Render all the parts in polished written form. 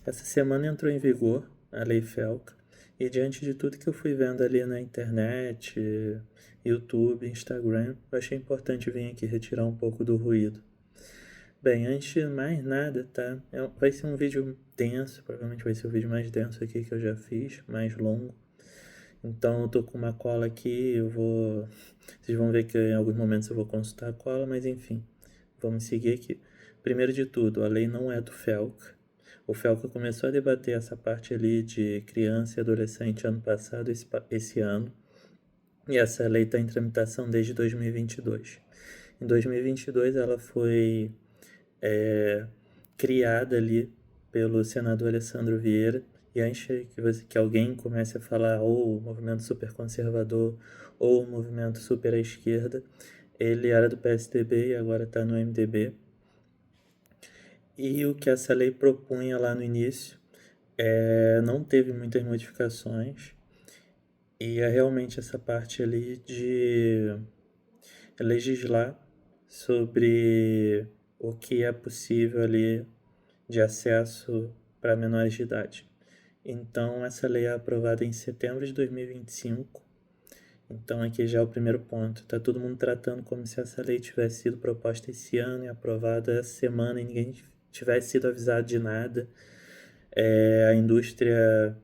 Essa semana entrou em vigor a Lei Felca, e diante de tudo que eu fui vendo ali na internet, YouTube, Instagram, eu achei importante vir aqui retirar um pouco do ruído. Bem, antes de mais nada, tá? Vai ser um vídeo denso, provavelmente vai ser o vídeo mais denso aqui que eu já fiz, mais longo. Então eu tô com uma cola aqui, Vocês vão ver que em alguns momentos eu vou consultar a cola, mas enfim, vamos seguir aqui. Primeiro de tudo, a lei não é do Felca. O Felca começou a debater essa parte ali de criança e adolescente ano passado, esse ano, e essa lei está em tramitação desde 2022. Em 2022 ela foi criada ali pelo senador Alessandro Vieira, e antes que alguém comece a falar ou o movimento super conservador ou o movimento super à esquerda, ele era do PSDB e agora está no MDB. E o que essa lei propunha lá no início não teve muitas modificações, e é realmente essa parte ali de legislar sobre o que é possível ali de acesso para menores de idade. Então, essa lei é aprovada em setembro de 2025. Então, aqui já é o primeiro ponto. Está todo mundo tratando como se essa lei tivesse sido proposta esse ano e aprovada essa semana e ninguém tivesse sido avisado de nada. A indústria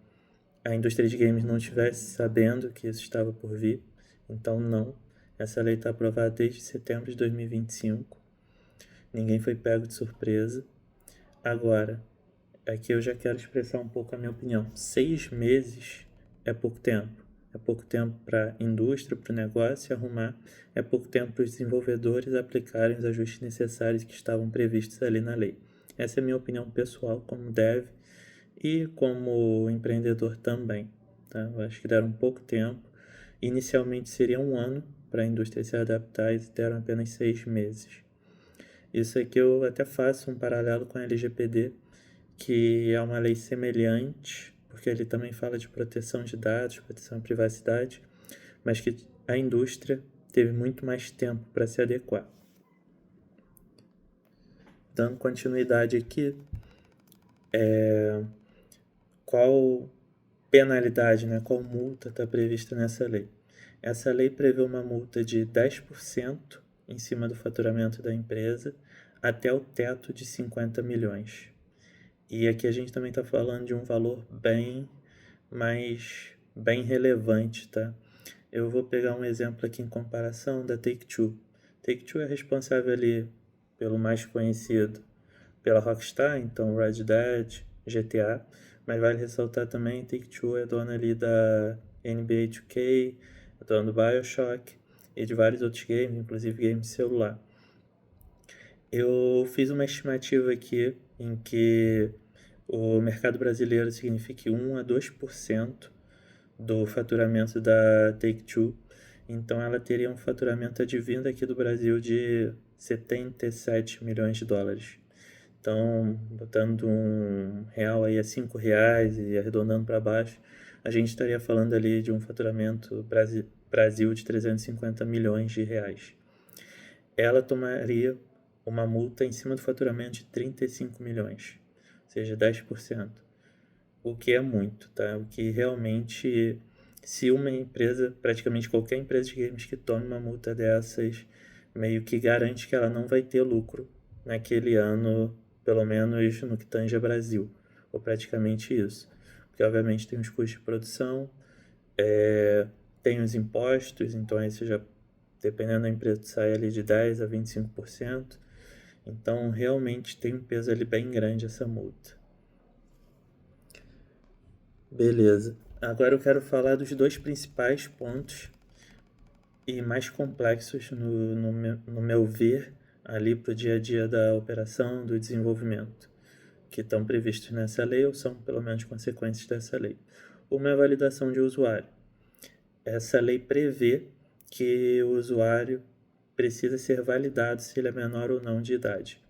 de games não estivesse sabendo que isso estava por vir. Então, não. Essa lei está aprovada desde setembro de 2025. Ninguém foi pego de surpresa. Agora, aqui eu já quero expressar um pouco a minha opinião. 6 meses é pouco tempo. É pouco tempo para a indústria, para o negócio arrumar. É pouco tempo para os desenvolvedores aplicarem os ajustes necessários que estavam previstos ali na lei. Essa é a minha opinião pessoal como dev e como empreendedor também. Tá? Eu acho que deram pouco tempo. Inicialmente seria 1 ano para a indústria se adaptar e deram apenas 6 meses. Isso aqui eu até faço um paralelo com a LGPD, que é uma lei semelhante, porque ele também fala de proteção de dados, proteção à privacidade, mas que a indústria teve muito mais tempo para se adequar. Dando continuidade aqui, qual penalidade, né, qual multa está prevista nessa lei? Essa lei prevê uma multa de 10% em cima do faturamento da empresa até o teto de 50 milhões. E aqui a gente também está falando de um valor bem relevante, tá? Eu vou pegar um exemplo aqui em comparação da Take-Two. Take-Two é responsável ali pelo mais conhecido pela Rockstar, então Red Dead, GTA, mas vale ressaltar também Take-Two é dona ali da NBA 2K, é dona do BioShock e de vários outros games, inclusive games de celular. Eu fiz uma estimativa aqui em que o mercado brasileiro signifique 1 a 2% do faturamento da Take-Two. Então ela teria um faturamento advindo aqui do Brasil de 77 milhões de dólares. Então, botando R$ 1 aí a R$ 5 e arredondando para baixo, a gente estaria falando ali de um faturamento Brasil de 350 milhões de reais. Ela tomaria uma multa em cima do faturamento de 35 milhões, ou seja, 10%. O que é muito, tá? O que realmente, se uma empresa, praticamente qualquer empresa de games que tome uma multa dessas, meio que garante que ela não vai ter lucro naquele ano, pelo menos no que tange a Brasil, ou praticamente isso. Porque obviamente tem os custos de produção, tem os impostos, então aí você já, dependendo da empresa, sai ali de 10 a 25%. Então realmente tem um peso ali bem grande essa multa. Beleza. Agora eu quero falar dos dois principais pontos e mais complexos no meu ver ali para o dia a dia da operação, do desenvolvimento, que estão previstos nessa lei ou são pelo menos consequências dessa lei. Uma é a validação de usuário. Essa lei prevê que o usuário precisa ser validado se ele é menor ou não de idade.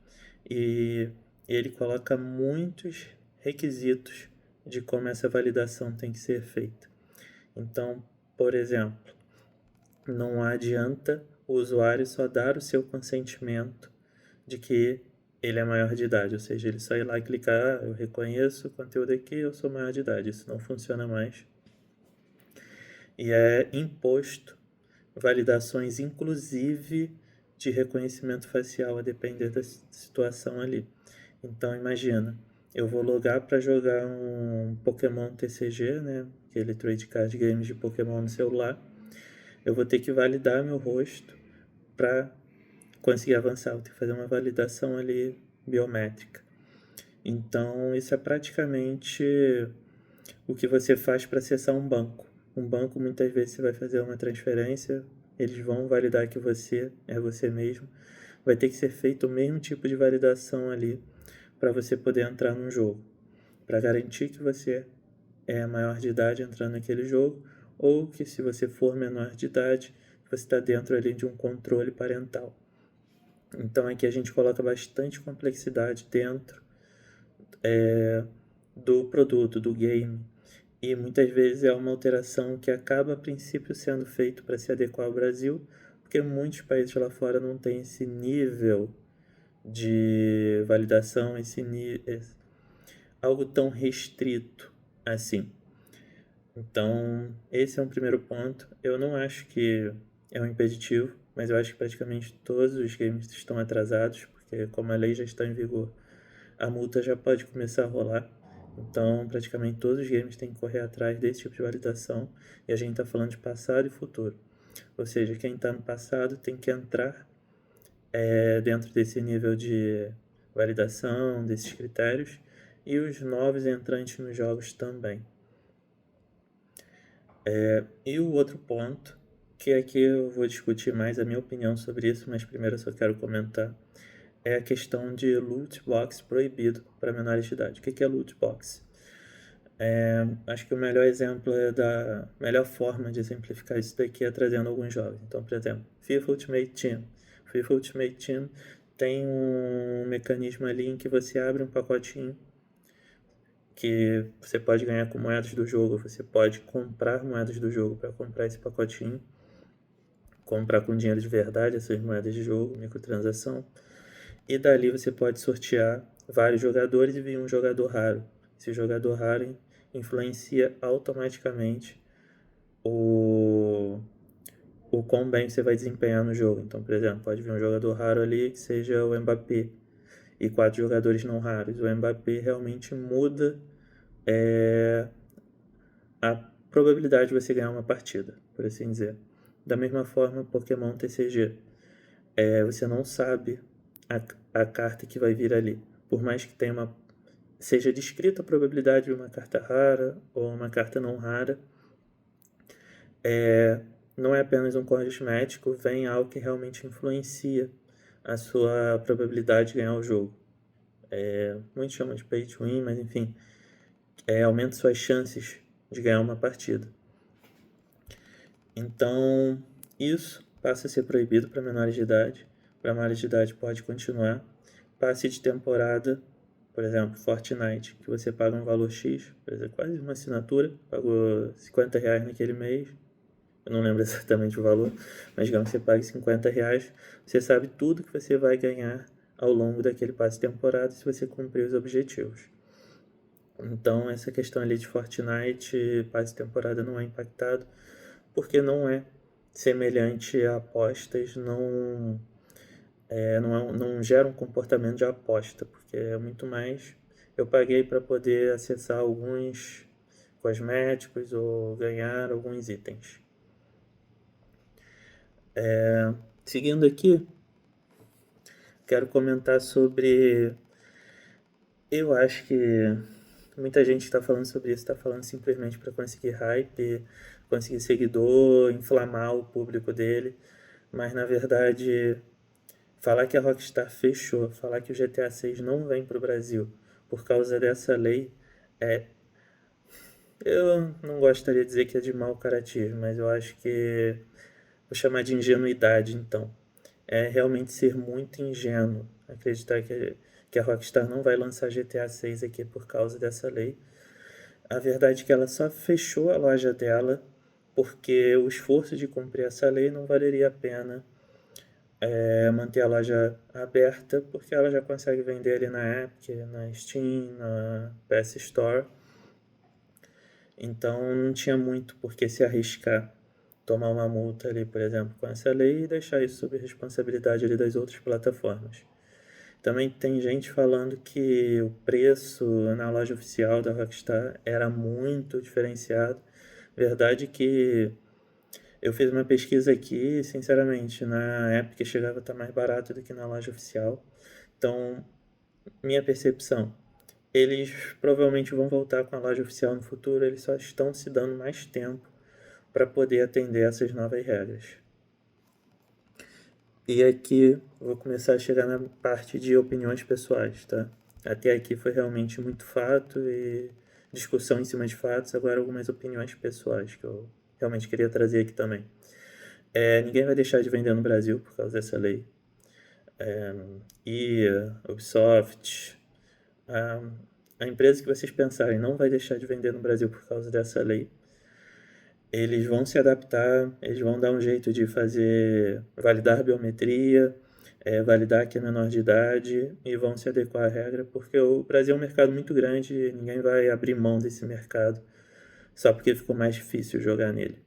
E ele coloca muitos requisitos de como essa validação tem que ser feita. Então, por exemplo, não adianta o usuário só dar o seu consentimento de que ele é maior de idade, ou seja, ele só ir lá e clicar, eu reconheço o conteúdo aqui, eu sou maior de idade. Isso não funciona mais. E é imposto validações, inclusive de reconhecimento facial, a depender da situação ali. Então, imagina, eu vou logar para jogar um Pokémon TCG, né? Aquele Trade Card Games de Pokémon no celular. Eu vou ter que validar meu rosto para conseguir avançar. Eu vou ter que fazer uma validação ali biométrica. Então, isso é praticamente o que você faz para acessar um banco. Um banco, muitas vezes, você vai fazer uma transferência, eles vão validar que você é você mesmo. Vai ter que ser feito o mesmo tipo de validação ali para você poder entrar num jogo, para garantir que você é maior de idade entrando naquele jogo, ou que se você for menor de idade, você está dentro ali de um controle parental. Então aqui a gente coloca bastante complexidade dentro do produto, do game, e muitas vezes é uma alteração que acaba a princípio sendo feito para se adequar ao Brasil, porque muitos países lá fora não têm esse nível de validação, algo tão restrito assim. Então, esse é um primeiro ponto. Eu não acho que é um impeditivo, mas eu acho que praticamente todos os games estão atrasados, porque como a lei já está em vigor, a multa já pode começar a rolar. Então, praticamente todos os games têm que correr atrás desse tipo de validação. E a gente está falando de passado e futuro. Ou seja, quem está no passado tem que entrar dentro desse nível de validação, desses critérios. E os novos entrantes nos jogos também. E o outro ponto, que aqui eu vou discutir mais a minha opinião sobre isso, mas primeiro eu só quero comentar, é a questão de loot box proibido para menores de idade. O que é loot box? Acho que o melhor exemplo melhor forma de exemplificar isso daqui é trazendo alguns jogos. Então, por exemplo, FIFA Ultimate Team. FIFA Ultimate Team tem um mecanismo ali em que você abre um pacotinho que você pode ganhar com moedas do jogo, você pode comprar moedas do jogo para comprar esse pacotinho, comprar com dinheiro de verdade essas moedas de jogo, microtransação, e dali você pode sortear vários jogadores e vir um jogador raro. Esse jogador raro influencia automaticamente o quão bem você vai desempenhar no jogo. Então, por exemplo, pode vir um jogador raro ali que seja o Mbappé e 4 jogadores não raros. O Mbappé realmente muda a probabilidade de você ganhar uma partida, por assim dizer. Da mesma forma, Pokémon TCG. Você não sabe a carta que vai vir ali. Por mais que seja descrita a probabilidade de uma carta rara ou uma carta não rara, não é apenas um cosmético, vem algo que realmente influencia a sua probabilidade de ganhar o jogo. Muitos chamam de pay to win, mas enfim, aumenta suas chances de ganhar uma partida. Então, isso passa a ser proibido para menores de idade. Para maiores de idade pode continuar. Passe de temporada, por exemplo, Fortnite, que você paga um valor X, por exemplo, quase uma assinatura, pagou R$50 naquele mês, eu não lembro exatamente o valor, mas digamos que você pague R$50, você sabe tudo que você vai ganhar ao longo daquele passe de temporada se você cumprir os objetivos. Então, essa questão ali de Fortnite, passe de temporada não é impactado, porque não é semelhante a apostas, não gera um comportamento de aposta, porque é muito mais. Eu paguei para poder acessar alguns cosméticos ou ganhar alguns itens. Seguindo aqui, quero comentar sobre. Eu acho que muita gente está falando sobre isso, está falando simplesmente para conseguir hype, conseguir seguidor, inflamar o público dele, mas na verdade falar que a Rockstar fechou, falar que o GTA 6 não vem para o Brasil por causa dessa lei, eu não gostaria de dizer que é de mau caratismo, mas eu acho que vou chamar de ingenuidade então. É realmente ser muito ingênuo acreditar que a Rockstar não vai lançar GTA 6 aqui por causa dessa lei. A verdade é que ela só fechou a loja dela porque o esforço de cumprir essa lei não valeria a pena manter a loja aberta, porque ela já consegue vender ali na Epic, na Steam, na PS Store. Então não tinha muito por que se arriscar, tomar uma multa ali, por exemplo, com essa lei e deixar isso sob responsabilidade ali das outras plataformas. Também tem gente falando que o preço na loja oficial da Rockstar era muito diferenciado. Verdade que eu fiz uma pesquisa aqui, sinceramente, na Epic chegava a estar mais barato do que na loja oficial. Então, minha percepção, eles provavelmente vão voltar com a loja oficial no futuro, eles só estão se dando mais tempo para poder atender essas novas regras. E aqui vou começar a chegar na parte de opiniões pessoais, tá? Até aqui foi realmente muito fato e discussão em cima de fatos, agora algumas opiniões pessoais que eu realmente queria trazer aqui também. Ninguém vai deixar de vender no Brasil por causa dessa lei. EA, Ubisoft, a empresa que vocês pensarem não vai deixar de vender no Brasil por causa dessa lei. Eles vão se adaptar, eles vão dar um jeito de validar biometria, validar que é menor de idade e vão se adequar à regra, porque o Brasil é um mercado muito grande e ninguém vai abrir mão desse mercado só porque ficou mais difícil jogar nele.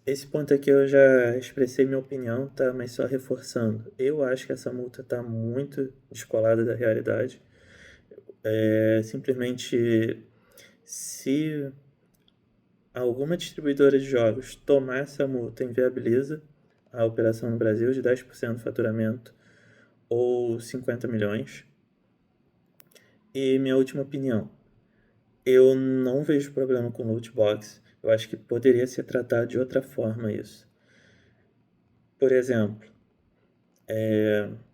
Esse ponto aqui eu já expressei minha opinião, tá? Mas só reforçando. Eu acho que essa multa tá muito descolada da realidade. Simplesmente, se alguma distribuidora de jogos tomar essa multa, inviabiliza a operação no Brasil de 10% do faturamento ou 50 milhões. E minha última opinião. Eu não vejo problema com loot box. Eu acho que poderia ser tratado de outra forma isso. Por exemplo,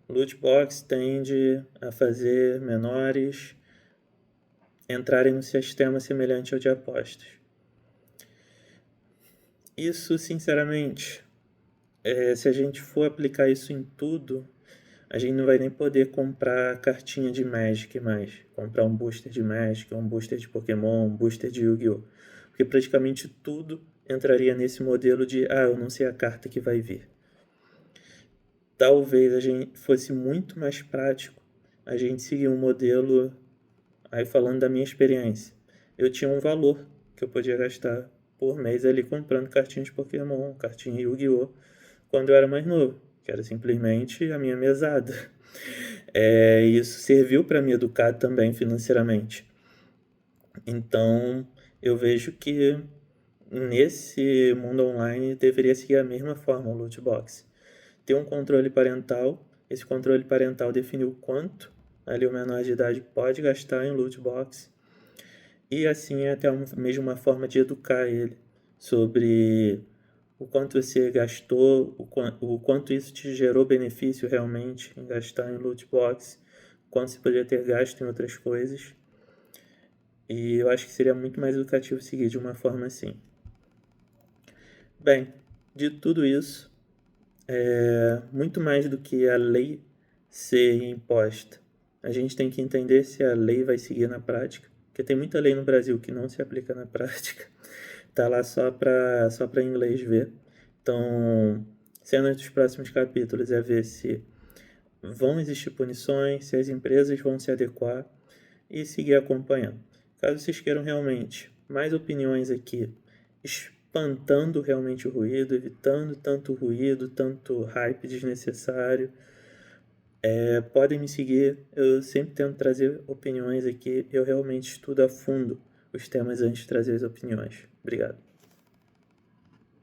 loot box tende a fazer menores entrarem no sistema semelhante ao de apostas. Isso, sinceramente, se a gente for aplicar isso em tudo, a gente não vai nem poder comprar cartinha de Magic mais. Comprar um booster de Magic, um booster de Pokémon, um booster de Yu-Gi-Oh! Porque praticamente tudo entraria nesse modelo de eu não sei a carta que vai vir. Talvez a gente fosse muito mais prático a gente seguir um modelo, aí falando da minha experiência. Eu tinha um valor que eu podia gastar por mês ali comprando cartinhas de Pokémon, cartinha Yu-Gi-Oh! Quando eu era mais novo, que era simplesmente a minha mesada. Isso serviu para me educar também financeiramente. Então, eu vejo que nesse mundo online deveria seguir a mesma forma o loot box. Ter um controle parental, esse controle parental define o quanto ali o menor de idade pode gastar em loot box, e assim é até mesmo uma forma de educar ele sobre o quanto você gastou, o quanto isso te gerou benefício realmente em gastar em loot box, quanto você poderia ter gasto em outras coisas. E eu acho que seria muito mais educativo seguir de uma forma assim. Bem, de tudo isso, muito mais do que a lei ser imposta, a gente tem que entender se a lei vai seguir na prática, porque tem muita lei no Brasil que não se aplica na prática, tá lá só para inglês ver. Então, cena dos próximos capítulos é ver se vão existir punições, se as empresas vão se adequar e seguir acompanhando. Caso vocês queiram realmente mais opiniões aqui, espantando realmente o ruído, evitando tanto ruído, tanto hype desnecessário, podem me seguir. Eu sempre tento trazer opiniões aqui. Eu realmente estudo a fundo os temas antes de trazer as opiniões. Obrigado.